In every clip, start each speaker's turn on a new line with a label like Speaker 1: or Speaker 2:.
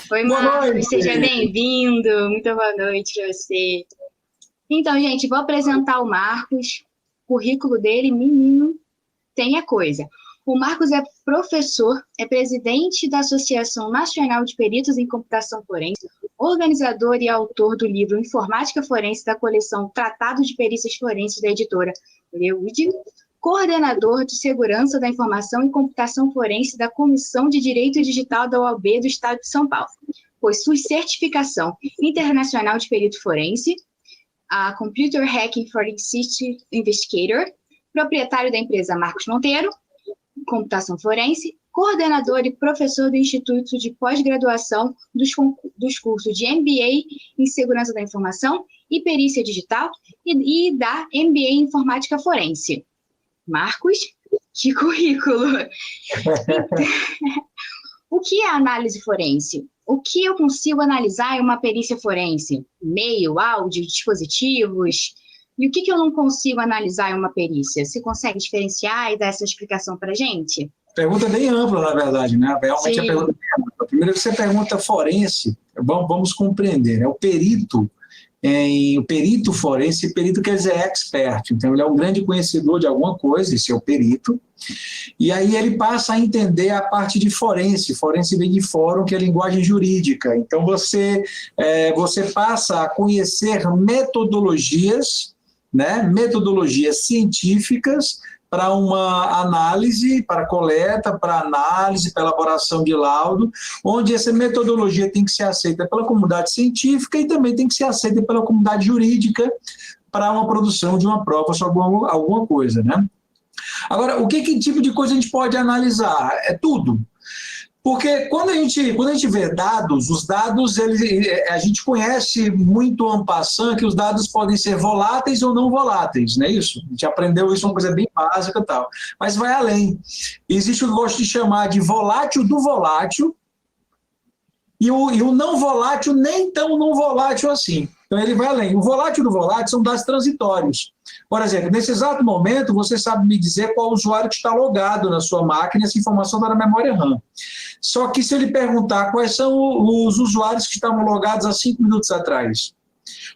Speaker 1: Oi,
Speaker 2: Boa
Speaker 1: Marcos, seja
Speaker 2: noite.
Speaker 1: bem-vindo. Muito boa noite para você. Então, gente, vou apresentar o Marcos. O currículo dele, menino, tem a coisa. O Marcos é professor, é presidente da Associação Nacional de Peritos em Computação Forense, organizador e autor do livro Informática Forense da coleção Tratado de Perícias Forenses da editora Leude, coordenador de Segurança da Informação e Computação Forense da Comissão de Direito Digital da OAB do Estado de São Paulo. Possui certificação internacional de perito forense, a Computer Hacking Forensic Investigator, proprietário da empresa Marcos Monteiro, Computação Forense, coordenador e professor do Instituto de Pós-Graduação dos cursos de MBA em Segurança da Informação e Perícia Digital e da MBA em Informática Forense. Marcos, que currículo! O que é análise forense? O que eu consigo analisar em uma perícia forense? E-mail, áudio, dispositivos? E o que eu não consigo analisar em uma perícia? Você consegue diferenciar e dar essa explicação para a gente?
Speaker 2: Pergunta bem ampla, na verdade, né? Realmente a
Speaker 1: Sim.
Speaker 2: pergunta é bem ampla. Primeiro que você pergunta forense, vamos compreender, né? O perito forense, perito quer dizer expert, então ele é um grande conhecedor de alguma coisa, esse é o perito, e aí ele passa a entender a parte de forense. Forense vem de fórum, que é linguagem jurídica. Então você passa a conhecer metodologias, né? Metodologias científicas para uma análise, para coleta, para análise, para elaboração de laudo, onde essa metodologia tem que ser aceita pela comunidade científica e também tem que ser aceita pela comunidade jurídica para uma produção de uma prova sobre alguma coisa, né? Agora, que tipo de coisa a gente pode analisar? É tudo. Porque quando a gente vê dados, os dados, a gente conhece muito en passant que os dados podem ser voláteis ou não voláteis, não é isso? A gente aprendeu isso, uma coisa bem básica e tal. Mas vai além. Existe o que eu gosto de chamar de volátil do volátil, e o não volátil nem tão não volátil assim. Então ele vai além. O volátil do volátil são dados transitórios. Por exemplo, nesse exato momento, você sabe me dizer qual usuário que está logado na sua máquina, essa informação está na memória RAM. Só que se ele perguntar quais são os usuários que estavam logados há 5 minutos atrás,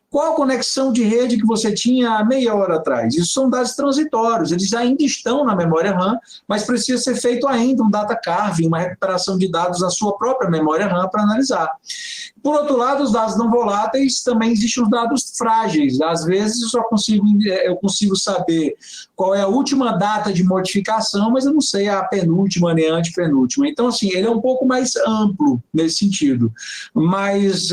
Speaker 2: qual a conexão de rede que você tinha há meia hora atrás? Isso são dados transitórios, eles ainda estão na memória RAM, mas precisa ser feito ainda um data carving, uma recuperação de dados na sua própria memória RAM para analisar. Por outro lado, os dados não voláteis, também existem os dados frágeis. Às vezes eu consigo saber qual é a última data de modificação, mas eu não sei a penúltima nem a antepenúltima. Então, assim, ele é um pouco mais amplo nesse sentido. Mas,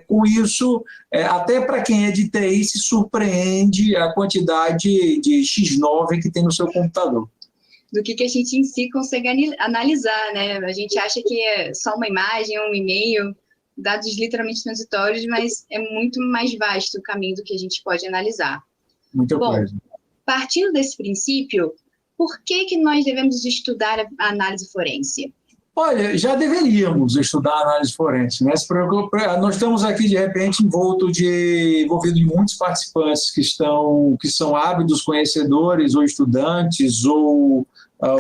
Speaker 2: com isso, até para quem é de TI, se surpreende a quantidade de X9 que tem no seu computador.
Speaker 1: Do que a gente em si consegue analisar, né? A gente acha que é só uma imagem, um e-mail, dados literalmente transitórios, mas é muito mais vasto o caminho do que a gente pode analisar.
Speaker 2: Muita
Speaker 1: Bom,
Speaker 2: coisa.
Speaker 1: partindo desse princípio, por que nós devemos estudar a análise forense?
Speaker 2: Olha, já deveríamos estudar análise forense, né? Nós estamos aqui, de repente, envolvido em muitos participantes que são ávidos conhecedores ou estudantes ou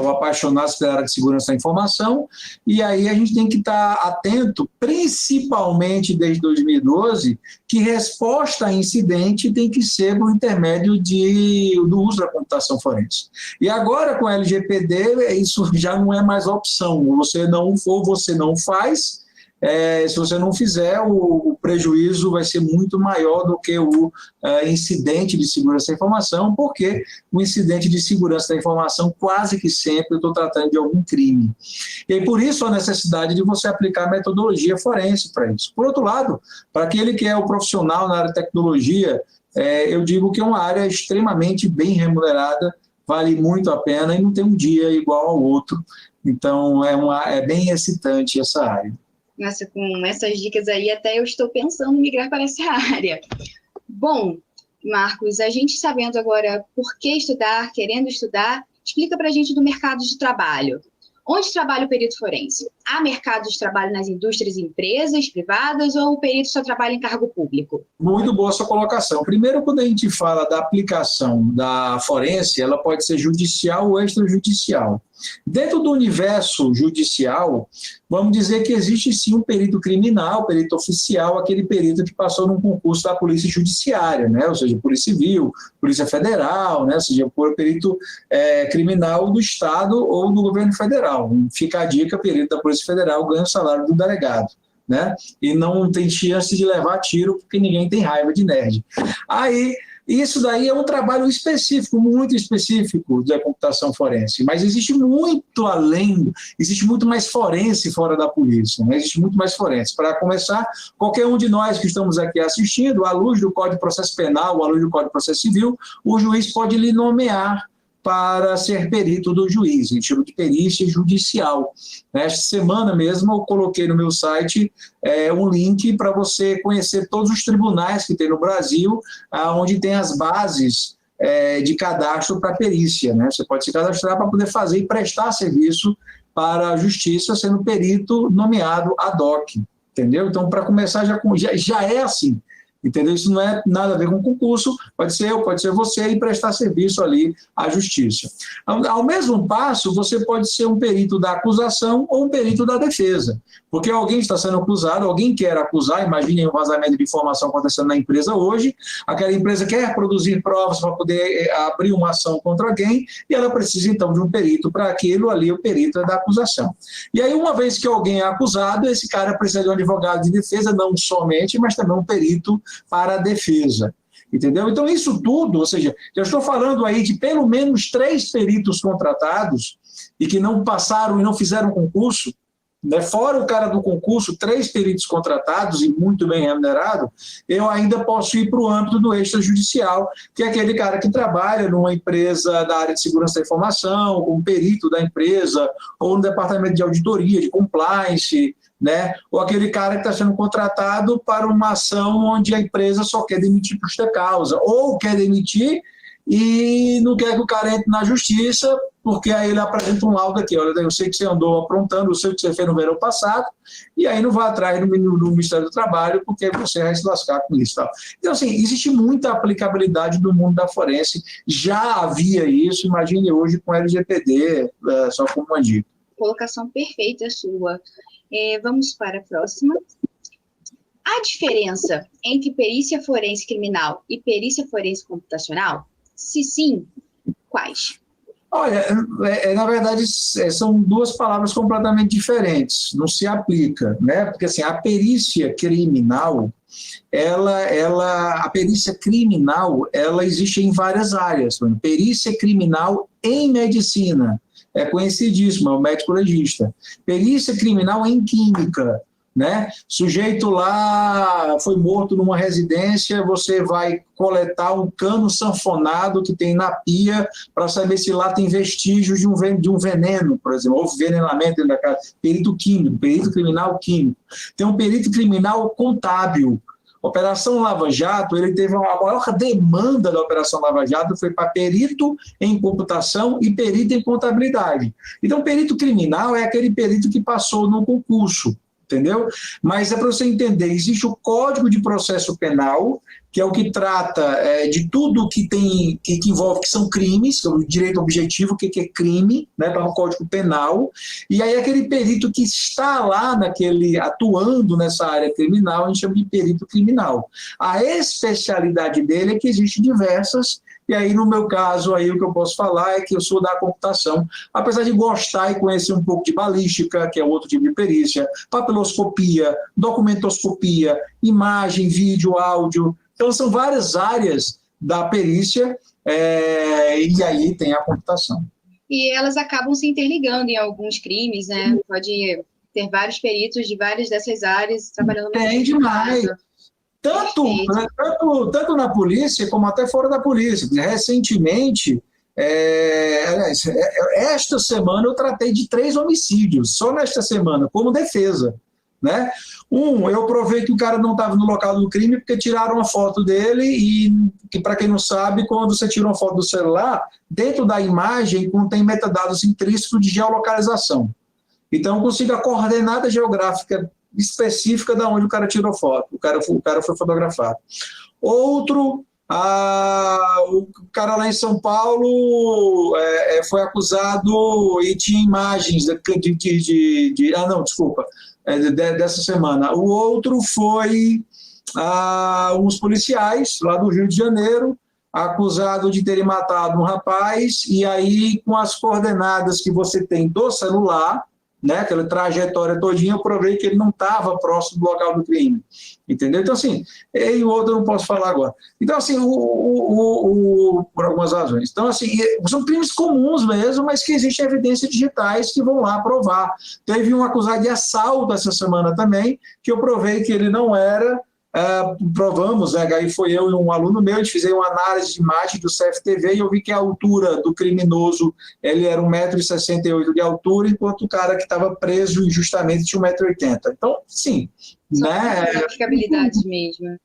Speaker 2: apaixonados pela área de segurança da informação, e aí a gente tem que estar atento, principalmente desde 2012, que resposta a incidente tem que ser por intermédio do uso da computação forense. E agora, com a LGPD, isso já não é mais opção. Você não faz. Se você não fizer, o prejuízo vai ser muito maior do que o incidente de segurança da informação, porque o incidente de segurança da informação, quase que sempre eu estou tratando de algum crime. E por isso a necessidade de você aplicar metodologia forense para isso. Por outro lado, para aquele que é o profissional na área de tecnologia, eu digo que é uma área extremamente bem remunerada, vale muito a pena e não tem um dia igual ao outro. Então, é bem excitante essa área.
Speaker 1: Nossa, com essas dicas aí, até eu estou pensando em migrar para essa área. Bom, Marcos, a gente sabendo agora por que estudar, querendo estudar, explica para a gente do mercado de trabalho. Onde trabalha o perito forense? Há mercado de trabalho nas indústrias e empresas privadas ou o perito só trabalha em cargo público?
Speaker 2: Muito boa sua colocação. Primeiro, quando a gente fala da aplicação da forense, ela pode ser judicial ou extrajudicial. Dentro do universo judicial, vamos dizer que existe sim um perito criminal, perito oficial, aquele perito que passou num concurso da Polícia Judiciária, né? Ou seja, Polícia Civil, Polícia Federal, né? Ou seja, por perito criminal do Estado ou do governo federal. Fica a dica, perito da Polícia Federal ganha o salário do delegado, né? E não tem chance de levar tiro porque ninguém tem raiva de nerd. Aí, isso daí é um trabalho específico, muito específico da computação forense, mas existe muito além, existe muito mais forense fora da polícia, né? Existe muito mais forense. Para começar, qualquer um de nós que estamos aqui assistindo, à luz do Código de Processo Penal, à luz do Código de Processo Civil, o juiz pode lhe nomear para ser perito do juiz, em tipo de perícia judicial. Esta semana mesmo eu coloquei no meu site um link para você conhecer todos os tribunais que tem no Brasil, onde tem as bases de cadastro para perícia, né? Você pode se cadastrar para poder fazer e prestar serviço para a justiça, sendo perito nomeado ad hoc, entendeu? Então, para começar, já é assim. Entendeu? Isso não é nada a ver com concurso, pode ser eu, pode ser você, e prestar serviço ali à justiça. Ao mesmo passo, você pode ser um perito da acusação ou um perito da defesa, porque alguém está sendo acusado, alguém quer acusar, imaginem um vazamento de informação acontecendo na empresa hoje, aquela empresa quer produzir provas para poder abrir uma ação contra alguém, e ela precisa então de um perito para aquilo ali, o perito é da acusação. E aí, uma vez que alguém é acusado, esse cara precisa de um advogado de defesa, não somente, mas também um perito para a defesa, entendeu? Então, isso tudo, ou seja, eu estou falando aí de pelo menos 3 peritos contratados e que não passaram e não fizeram concurso, né? Fora o cara do concurso, 3 peritos contratados e muito bem remunerado, eu ainda posso ir para o âmbito do extrajudicial, que é aquele cara que trabalha numa empresa da área de segurança da informação, como perito da empresa, ou no departamento de auditoria, de compliance, né? Ou aquele cara que está sendo contratado para uma ação onde a empresa só quer demitir por justa causa, ou quer demitir e não quer que o cara entre na justiça, porque aí ele apresenta um laudo aqui, olha, eu sei que você andou aprontando, eu sei o que você fez no verão passado, e aí não vai atrás do Ministério do Trabalho, porque você vai se lascar com isso. Tá? Então, assim, existe muita aplicabilidade do mundo da forense, já havia isso, imagine hoje com LGPD, só como uma dica.
Speaker 1: Colocação perfeita sua. Vamos para a próxima. Há diferença entre perícia forense criminal e perícia forense computacional? Se sim, quais?
Speaker 2: Olha, na verdade, são 2 palavras completamente diferentes, não se aplica, né? Porque assim, a perícia criminal, a perícia criminal, ela existe em várias áreas. Perícia criminal em medicina, é conhecidíssimo, é o médico legista. Perícia criminal em química, né? Sujeito lá foi morto numa residência, você vai coletar um cano sanfonado que tem na pia para saber se lá tem vestígios de um veneno, por exemplo, ou envenenamento dentro da casa. Perito químico, perito criminal químico. Tem um perito criminal contábil. Operação Lava Jato, ele teve a maior demanda da Operação Lava Jato, foi para perito em computação e perito em contabilidade. Então, perito criminal é aquele perito que passou no concurso, entendeu? Mas é para você entender, existe o Código de Processo Penal, que é o que trata de tudo que envolve, que são crimes, que é o direito objetivo, que é crime, né, para o Código Penal, e aí aquele perito que está lá atuando nessa área criminal, a gente chama de perito criminal. A especialidade dele é que existe diversas, e aí no meu caso, aí, o que eu posso falar é que eu sou da computação, apesar de gostar e conhecer um pouco de balística, que é outro tipo de perícia, papiloscopia, documentoscopia, imagem, vídeo, áudio. Então, são várias áreas da perícia, e aí tem a computação.
Speaker 1: E elas acabam se interligando em alguns crimes, né? Pode ter vários peritos de várias dessas áreas trabalhando no
Speaker 2: Tem demais. Tanto na polícia, como até fora da polícia. Recentemente, esta semana eu tratei de 3 homicídios, só nesta semana, como defesa. né? Eu provei que o cara não estava no local do crime porque tiraram uma foto dele e, que para quem não sabe, quando você tira uma foto do celular, dentro da imagem contém metadados intrínsecos de geolocalização. Então, eu consigo a coordenada geográfica específica de onde o cara tirou foto, o cara foi fotografado. Outro, o cara lá em São Paulo foi acusado e tinha imagens dessa semana. O outro foi uns policiais lá do Rio de Janeiro, acusado de terem matado um rapaz, e aí com as coordenadas que você tem do celular, né, aquela trajetória todinha, eu provei que ele não estava próximo do local do crime, entendeu? Então, assim, e o outro eu não posso falar agora. Então, assim, por algumas razões. Então, assim, são crimes comuns mesmo, mas que existem evidências digitais que vão lá provar. Teve um acusado de assalto essa semana também, que eu provei que ele não era. Provamos, né, aí foi eu e um aluno meu, a gente fez uma análise de imagem do CFTV e eu vi que a altura do criminoso, ele era 1,68 m de altura, enquanto o cara que estava preso injustamente tinha 1,80 m. Então, sim,
Speaker 1: são
Speaker 2: né?
Speaker 1: aplicabilidades mesmo.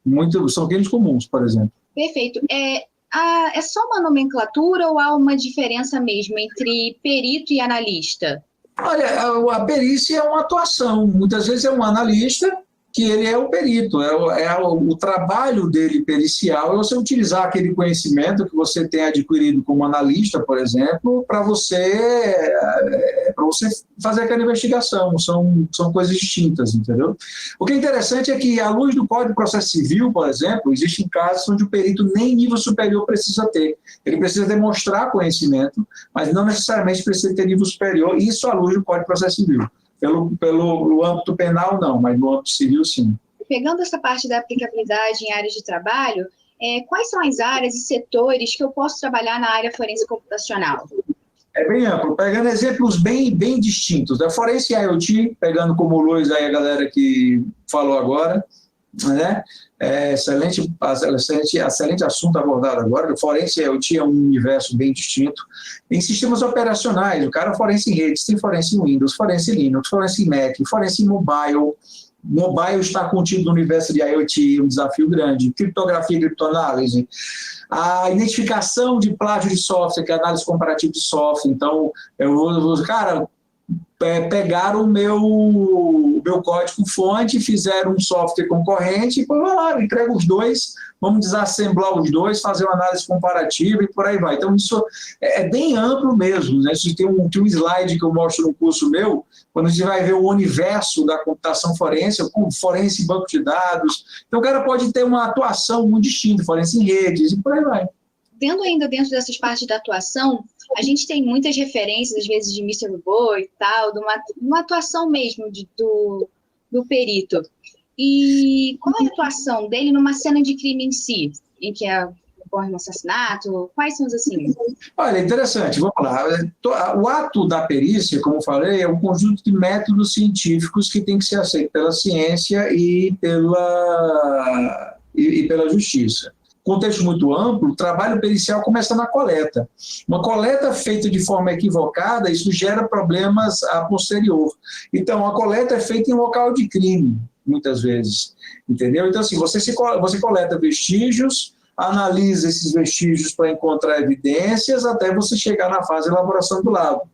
Speaker 2: São crimes comuns, por exemplo.
Speaker 1: Perfeito. É só uma nomenclatura ou há uma diferença mesmo entre perito e analista?
Speaker 2: Olha, a perícia é uma atuação. Muitas vezes é um analista que ele é o perito, o trabalho dele pericial é você utilizar aquele conhecimento que você tem adquirido como analista, por exemplo, para você fazer aquela investigação, são coisas distintas, entendeu? O que é interessante é que, à luz do Código de Processo Civil, por exemplo, existem casos onde o perito nem nível superior precisa ter, ele precisa demonstrar conhecimento, mas não necessariamente precisa ter nível superior, isso à luz do Código de Processo Civil. Pelo âmbito penal, não, mas no âmbito civil, sim.
Speaker 1: Pegando essa parte da aplicabilidade em áreas de trabalho, quais são as áreas e setores que eu posso trabalhar na área forense computacional?
Speaker 2: É bem amplo, pegando exemplos bem distintos. Da forense IoT, pegando como luz aí a galera que falou agora, né? Excelente assunto abordado agora. Forense IoT é um universo bem distinto. Em sistemas operacionais, o cara forense em redes, tem forense em Windows, forense em Linux, forense em Mac, forense em mobile. Mobile está contido no universo de IoT, um desafio grande. Criptografia e criptoanálise. A identificação de plágio de software, que é a análise comparativa de software. Então, pegaram o meu código-fonte, fizeram um software concorrente, e entrega os dois, vamos desassemblar os dois, fazer uma análise comparativa e por aí vai. Então, isso é bem amplo mesmo, né? Tem um slide que eu mostro no curso meu, quando a gente vai ver o universo da computação forense, como forense em banco de dados. Então, o cara pode ter uma atuação muito distinta, forense em redes e por aí vai.
Speaker 1: Tendo ainda dentro dessas partes da atuação, a gente tem muitas referências, às vezes, de Mr. Robot e tal, de uma atuação mesmo do perito. E qual é a atuação dele numa cena de crime em si? Em que ocorre um assassinato? Quais são os assim?
Speaker 2: Olha, interessante, vamos lá. O ato da perícia, como eu falei, é um conjunto de métodos científicos que tem que ser aceito pela ciência e pela justiça. Contexto muito amplo, o trabalho pericial começa na coleta. Uma coleta feita de forma equivocada, isso gera problemas a posterior. Então, a coleta é feita em local de crime, muitas vezes, entendeu? Então, assim, você coleta vestígios, analisa esses vestígios para encontrar evidências, até você chegar na fase de elaboração do laudo.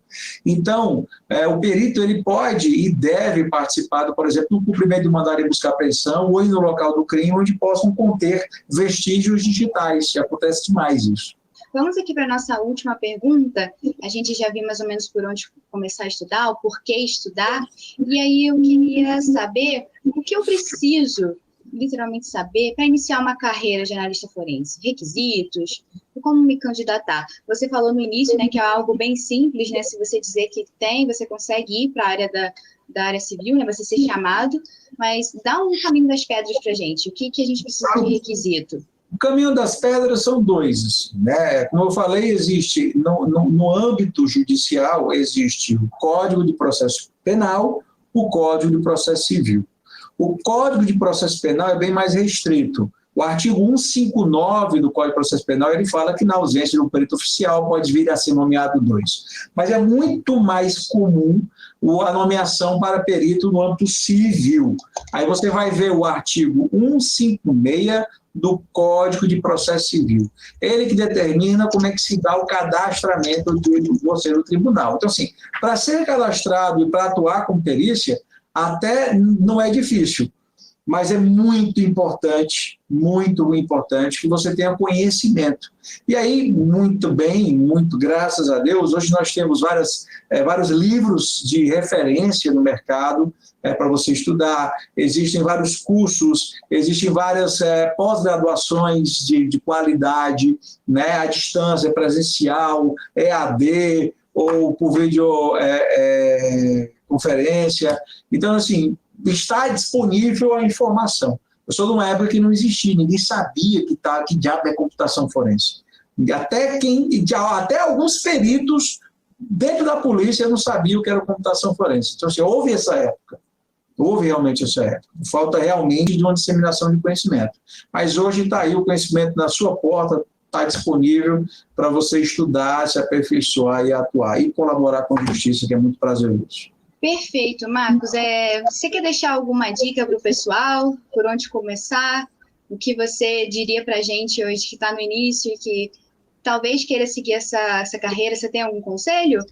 Speaker 2: Então, o perito ele pode e deve participar, por exemplo, do cumprimento do mandado de buscar apreensão ou ir no local do crime onde possam conter vestígios digitais. Acontece demais isso.
Speaker 1: Vamos aqui para a nossa última pergunta. A gente já viu mais ou menos por onde começar a estudar, o porquê estudar. E aí eu queria saber o que eu preciso literalmente saber para iniciar uma carreira de analista forense, requisitos, como me candidatar. Você falou no início, né, que é algo bem simples, né, se você dizer que tem, você consegue ir para a área da área civil, né, você ser chamado, mas dá um caminho das pedras para a gente, o que a gente precisa de requisito?
Speaker 2: O caminho das pedras são dois, né? Como eu falei, existe, no âmbito judicial, existe o Código de Processo Penal, o Código de Processo Civil. O Código de Processo Penal é bem mais restrito. O artigo 159 do Código de Processo Penal, ele fala que na ausência de um perito oficial pode vir a ser nomeado 2. Mas é muito mais comum a nomeação para perito no âmbito civil. Aí você vai ver o artigo 156 do Código de Processo Civil. Ele que determina como é que se dá o cadastramento de você no tribunal. Então, assim, para ser cadastrado e para atuar com perícia, até não é difícil, mas é muito importante que você tenha conhecimento. E aí, muito bem, muito graças a Deus, hoje nós temos vários livros de referência no mercado para você estudar, existem vários cursos, existem várias pós-graduações de qualidade, né, à distância, presencial, EAD, ou por videoconferência. Então, assim, está disponível a informação. Eu sou de uma época que não existia, ninguém sabia que diabo é computação forense. Até alguns peritos dentro da polícia não sabiam o que era computação forense. Então, assim, houve realmente essa época. Falta realmente de uma disseminação de conhecimento. Mas hoje está aí o conhecimento na sua porta, está disponível para você estudar, se aperfeiçoar e atuar e colaborar com a justiça, que é muito prazeroso.
Speaker 1: Perfeito, Marcos. Você quer deixar alguma dica para o pessoal? Por onde começar? O que você diria para a gente hoje que está no início e que talvez queira seguir essa carreira? Você tem algum conselho?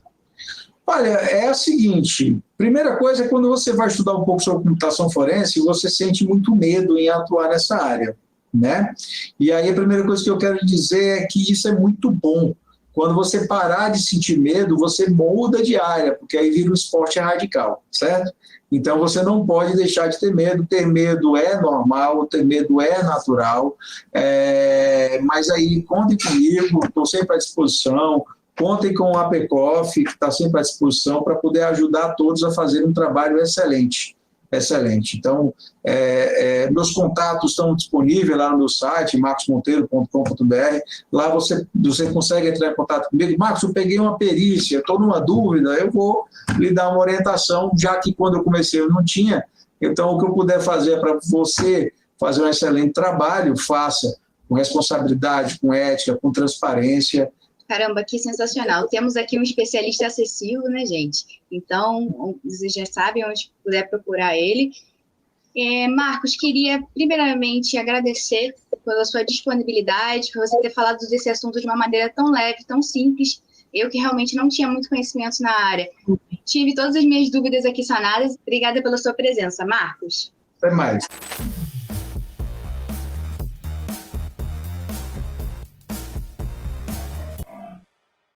Speaker 2: Olha, é a seguinte, primeira coisa é quando você vai estudar um pouco sobre computação forense, você sente muito medo em atuar nessa área, né? E aí a primeira coisa que eu quero dizer é que isso é muito bom. Quando você parar de sentir medo, você muda de área, porque aí vira um esporte radical, certo? Então você não pode deixar de ter medo é normal, ter medo é natural, mas aí contem comigo, estou sempre à disposição. Contem com o APECOF, que está sempre à disposição, para poder ajudar todos a fazer um trabalho excelente. Então, meus contatos estão disponíveis lá no meu site, marcosmonteiro.com.br. Lá você consegue entrar em contato comigo. Marcos, eu peguei uma perícia, estou numa dúvida, eu vou lhe dar uma orientação, já que quando eu comecei eu não tinha. Então, o que eu puder fazer para você fazer um excelente trabalho, faça com responsabilidade, com ética, com transparência.
Speaker 1: Caramba, que sensacional. Temos aqui um especialista acessível, né, gente? Então, vocês já sabem onde puder procurar ele. Marcos, queria primeiramente agradecer pela sua disponibilidade, por você ter falado desse assunto de uma maneira tão leve, tão simples. Eu que realmente não tinha muito conhecimento na área. Tive todas as minhas dúvidas aqui sanadas. Obrigada pela sua presença, Marcos.
Speaker 2: Até mais.